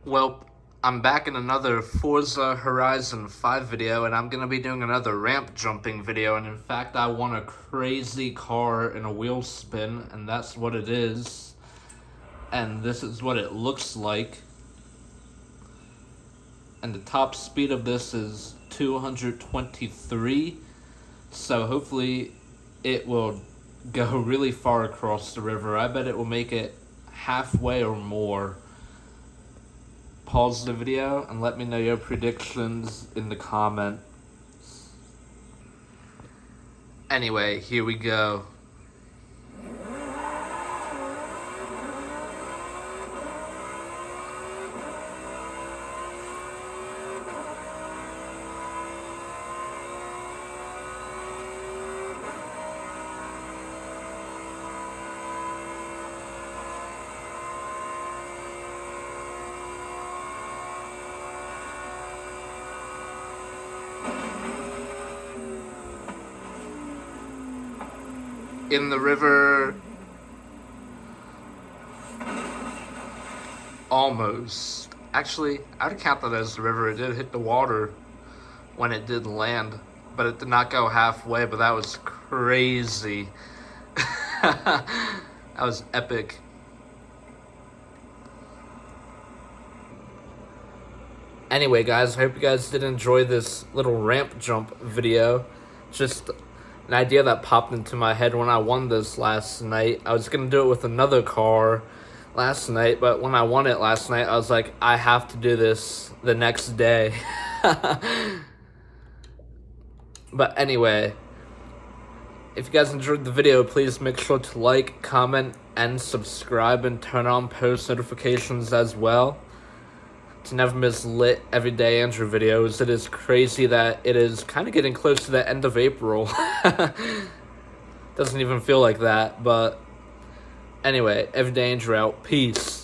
Well, I'm back in another Forza Horizon 5 video, and I'm going to be doing another ramp jumping video, and in fact, I won a crazy car in a wheel spin, and that's what it is. And this is what it looks like. And the top speed of this is 223, so hopefully it will go really far across the river. I bet it will make it halfway or more. Pause the video and let me know your predictions in the comments. Anyway, here we go. In the river, almost. Actually, I would count that as the river. It did hit the water when it did land, but it did not go halfway, but that was crazy. That was epic. Anyway, guys, I hope you guys did enjoy this little ramp jump video. Just an idea that popped into my head when I won this last night. I was going to do it with another car last night, but when I won it last night, I was like, I have to do this the next day. But anyway, if you guys enjoyed the video, please make sure to like, comment, and subscribe, and turn on post notifications as well to never miss lit everyday Andrew videos. It is crazy that it is kind of getting close to the end of April. Doesn't even feel like that, but anyway, everyday Andrew out. Peace.